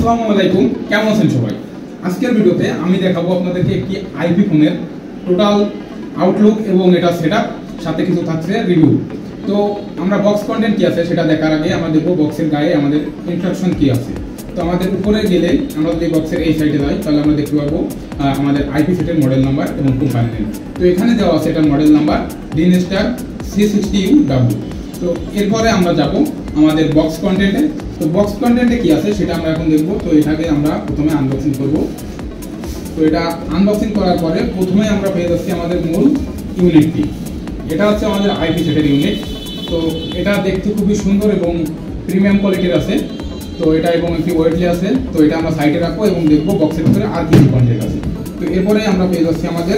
আসসালামু আলাইকুম, কেমন আছেন সবাই? আজকের ভিডিওতে আমি দেখাবো আপনাদেরকে একটি আইপি ফোনের টোটাল আউটলুক এবং এটা সেটআপ, সাথে কিছু থাকছে রিভিউ। তো আমরা বক্স কন্টেন্ট কি আছে সেটা দেখার আগে আমরা দেখবো বক্সের গায়ে আমাদের ইনস্ট্রাকশন কি আছে। তো আমাদের উপরে গেলে আমরা যদি বক্সের এই সাইডে যাই তাহলে আমরা দেখতে পাবো আমাদের আইপি সেটের মডেল নাম্বার এবং কোম্পানি নেম। তো এখানে দেওয়া আছে এটার মডেল নাম্বার ডিনস্টার C60UW। তো এরপরে আমরা যাব আমাদের বক্স কন্টেন্টে। তো বক্স কন্টেন্টে কি আছে সেটা আমরা এখন দেখব। তো এটাকে আমরা প্রথমে আনবক্সিং করব। তো এটা আনবক্সিং করার পরে প্রথমে আমরা পেয়ে যাচ্ছি আমাদের মূল ইউনিটটি। এটা হচ্ছে আমাদের আইপি সেটের ইউনিট। তো এটা দেখতে খুবই সুন্দর এবং প্রিমিয়াম কোয়ালিটির আছে। তো এটা এবং একটি ওয়েটলি আছে। তো এটা আমরা সাইডে রাখবো এবং দেখবো বক্সের ভিতরে আর কি কন্টেন্ট আছে। তো এরপরে আমরা পেয়ে যাচ্ছি আমাদের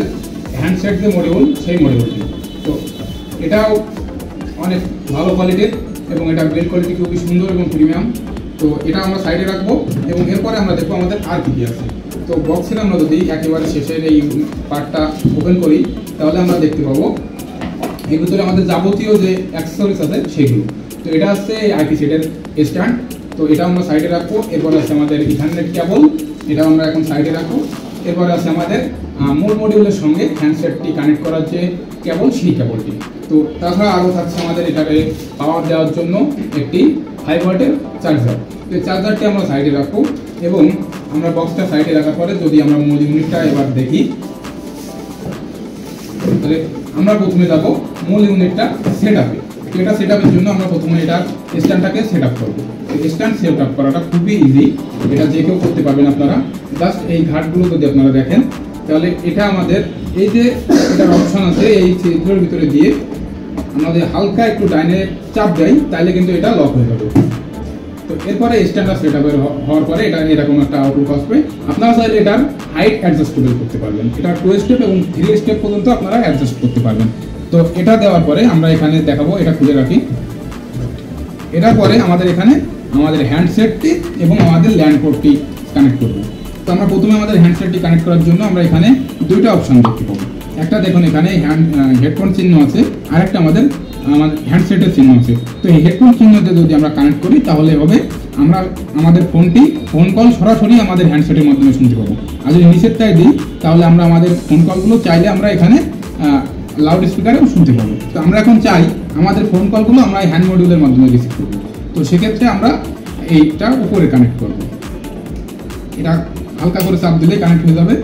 হ্যান্ডসেট যে মডিউল, সেই মডিউলটি। তো এটাও অনেক ভালো কোয়ালিটির এবং এটা বিল্ড কোয়ালিটি খুবই সুন্দর এবং প্রিমিয়াম। তো এটা আমরা সাইডে রাখবো এবং এরপরে আমরা দেখবো আমাদের আর কি আছে। তো বক্সের আমরা যদি একেবারে শেষের এই পার্টটা ওপেন করি তাহলে আমরা দেখতে পাবো এর ভিতরে আমাদের যাবতীয় যে অ্যাক্সেসরিজ আছে সেগুলো। তো এটা হচ্ছে আইপি সেটের স্ট্যান্ড। তো এটা আমরা সাইডে রাখবো। এরপরে আছে আমাদের ইথারনেট কেবল, এটা আমরা এখন সাইডে রাখবো। এরপরে আছে আমাদের মূল মডিউলের সঙ্গে হ্যান্ডসেটটি কানেক্ট করার যে কেবল, সেই কেবলটি। তো তাছাড়া আরও থাকছে আমাদের এটাকে পাওয়ার দেওয়ার জন্য একটি 5 ওয়াটের চার্জার। তো এই চার্জারটি আমরা সাইডে রাখবো এবং আমরা বক্সটা সাইডে রাখার পরে যদি আমরা মূল ইউনিটটা এবার দেখি তাহলে আমরা প্রথমে যাব মূল ইউনিটটা সেট আপে। এটা সেট আপের জন্য আমরা প্রথমে এটার স্ট্যান্ডটাকে সেট আপ করবো। স্ট্যান্ড সেট আপ করাটা খুবই ইজি, এটা যে কেউ করতে পারবেন। আপনারা জাস্ট এই ঘাটগুলো যদি আপনারা দেখেন তাহলে এটা আমাদের এই যে এটার অপশন আছে, এই ছিদ্রের ভিতরে দিয়ে আমাদের হালকা একটু ডাইনে চাপ দেয় তাহলে কিন্তু এটা লক হয়ে যাবে। তো এরপরে স্ট্যান্ডার্ড সেট আপ হওয়ার পরে এটা এরকম একটা আউটলুক আসবে। আপনারা চাইলে এটার হাইট অ্যাডজাস্টেবল করতে পারবেন। এটা 2 স্টেপ এবং 3 স্টেপ পর্যন্ত আপনারা অ্যাডজাস্ট করতে পারবেন। তো এটা দেওয়ার পরে আমরা এখানে দেখাবো, এটা খুলে রাখি। এটার পরে আমাদের এখানে আমাদের হ্যান্ডসেটটি এবং আমাদের ল্যান্ড পোর্টটি কানেক্ট করবো। তো আমরা প্রথমে আমাদের হ্যান্ডসেটটি কানেক্ট করার জন্য আমরা এখানে দুইটা অপশন দেখতে পাবো। একটা দেখুন এখানে হেডফোন চিহ্ন আছে, আর একটা আমাদের হ্যান্ডসেটের চিহ্ন আছে। তো এই হেডফোন চিহ্নতে যদি আমরা কানেক্ট করি তাহলে হবে আমরা আমাদের ফোন কল সরাসরি আমাদের হ্যান্ডসেটের মাধ্যমে শুনতে পাবো। আর যদি নিচেরটায় দিই তাহলে আমরা আমাদের ফোন কলগুলো চাইলে আমরা এখানে লাউড স্পিকারেও শুনতে পাবো। তো আমরা এখন চাই আমাদের ফোন কলগুলো আমরা হ্যান্ড মডিউলের মাধ্যমে রিসিভ করবো। তো সেক্ষেত্রে আমরা এইটা উপরে কানেক্ট করবো। এটা হালকা করে চাপ দিলে কানেক্ট হয়ে যাবে।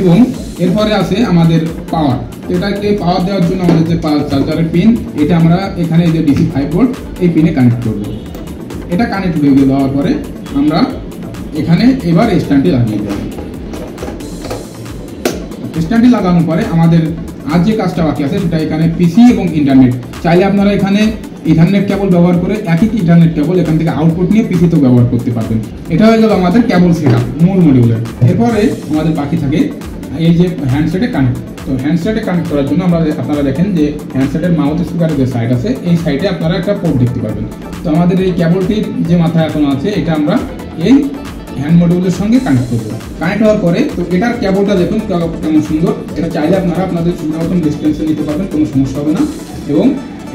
এবং এরপরে আছে আমাদের পাওয়ার। তো এটাকে পাওয়ার দেওয়ার জন্য আমাদের যে চার্জারের পিন, এটা আমরা এখানে যে DC 5 ভোল্ট এই পিনে কানেক্ট করব। এটা কানেক্ট হয়ে যাওয়ার পরে আমরা এখানে এবার স্ট্যান্ডটি লাগিয়ে দেব। স্ট্যান্ডটি লাগানোর পরে আমাদের আর যে কাজটা বাকি আছে সেটা এখানে পিসি এবং ইন্টারনেট। চাইলে আপনারা এখানে ইথারনেট কেবল ব্যবহার করে একই ইথারনেট কেবল এখান থেকে আউটপুট নিয়ে পিসিতেও ব্যবহার করতে পারবেন। এটা হয়ে গেল আমাদের কেবল সেটআপ মূল মডিউলের। এরপরে আমাদের বাকি থাকে এই যে হ্যান্ডসেটে কানেক্ট। তো হ্যান্ডসেটে কানেক্ট করার জন্য আপনারা দেখেন যে হ্যান্ডসেটের মাউথ স্পিকারের যে সাইড আছে এই সাইডে আপনারা একটা পোর্ট দেখতে পারবেন। তো আমাদের এই কেবলটির যে মাথা এখন আছে এটা আমরা এই হ্যান্ড মডিউলের সঙ্গে কানেক্ট করবো। কানেক্ট হওয়ার পরে তো এটার কেবলটা দেখুন কেমন সুন্দর। এটা চাইলে আপনারা আপনাদের সুন্দর মতন ডিস্টেন্সে নিতে পারবেন, কোনো সমস্যা হবে না। এবং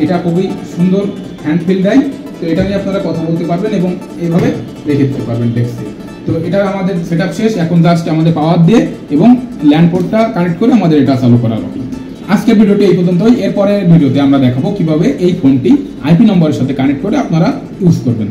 এটা খুবই সুন্দর হ্যান্ড ফিল দেয়। তো এটা নিয়ে আপনারা কথা বলতে পারবেন এবং এইভাবে রেখে দিতে পারবেন ডেস্কে। তো এটা আমাদের সেট আপ শেষ। এখন জাস্ট আমাদের পাওয়ার দিয়ে এবং ল্যান্ড পোর্টটা কানেক্ট করে আমাদের এটা চালু করা হবে। আজকের ভিডিওটি এই পর্যন্তই। এরপরের ভিডিওতে আমরা দেখাবো কিভাবে এই ফোনটি আইপি নম্বরের সাথে কানেক্ট করে আপনারা ইউজ করবেন।